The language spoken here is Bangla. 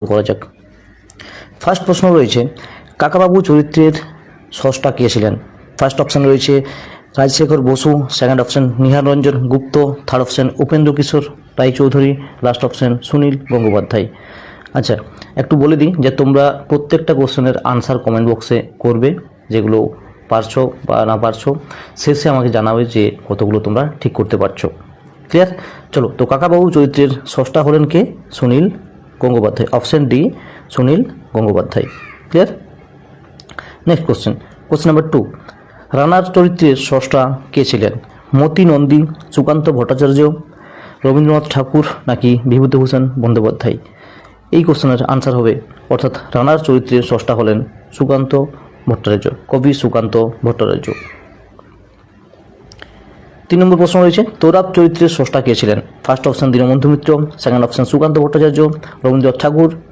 করা যাক। ফার্স্ট প্রশ্ন রয়েছে, কাকাবাবু চরিত্রের স্রষ্টা কে ছিলেন? ফার্স্ট অপশান রয়েছে রাজশেখর বসু, সেকেন্ড অপশান নিহার রঞ্জন গুপ্ত, থার্ড অপশান উপেন্দ্র কিশোর রায়চৌধুরী, লাস্ট অপশান সুনীল গঙ্গোপাধ্যায়। আচ্ছা, একটু বলে দিই যে তোমরা প্রত্যেকটা কোশ্চেনের আনসার কমেন্ট বক্সে করবে, যেগুলো পারছো বা না পারছো শেষে আমাকে জানাবে যে কতগুলো তোমরা ঠিক করতে পারছো। ক্লিয়ার? চলো, তো কাকাবাবু চরিত্রের স্রষ্টা হলেন কে? Sunil Gangopadhyay. Option D, Sunil Gangopadhyay. Clear? Next question number 2, runner চরিত্রের স্রষ্টা কে ছিলেন? মতি নন্দী, সুকান্ত ভট্টাচার্য, রবীন্দ্রনাথ ঠাকুর নাকি বিভূতিভূষণ বন্দ্যোপাধ্যায়? এই কোশ্চেনের আনসার হবে, অর্থাৎ রানার চরিত্রের স্রষ্টা হলেন সুকান্ত ভট্টাচার্য, কবি সুকান্ত ভট্টাচার্য। 3 নম্বর প্রশ্ন রয়েছে, তোরাব চরিত্রের স্রষ্টা কে ছিলেন? First option Dinabandhu Mitra, second option Sukanta Bhattacharya, Rabindranath ঠাকুর,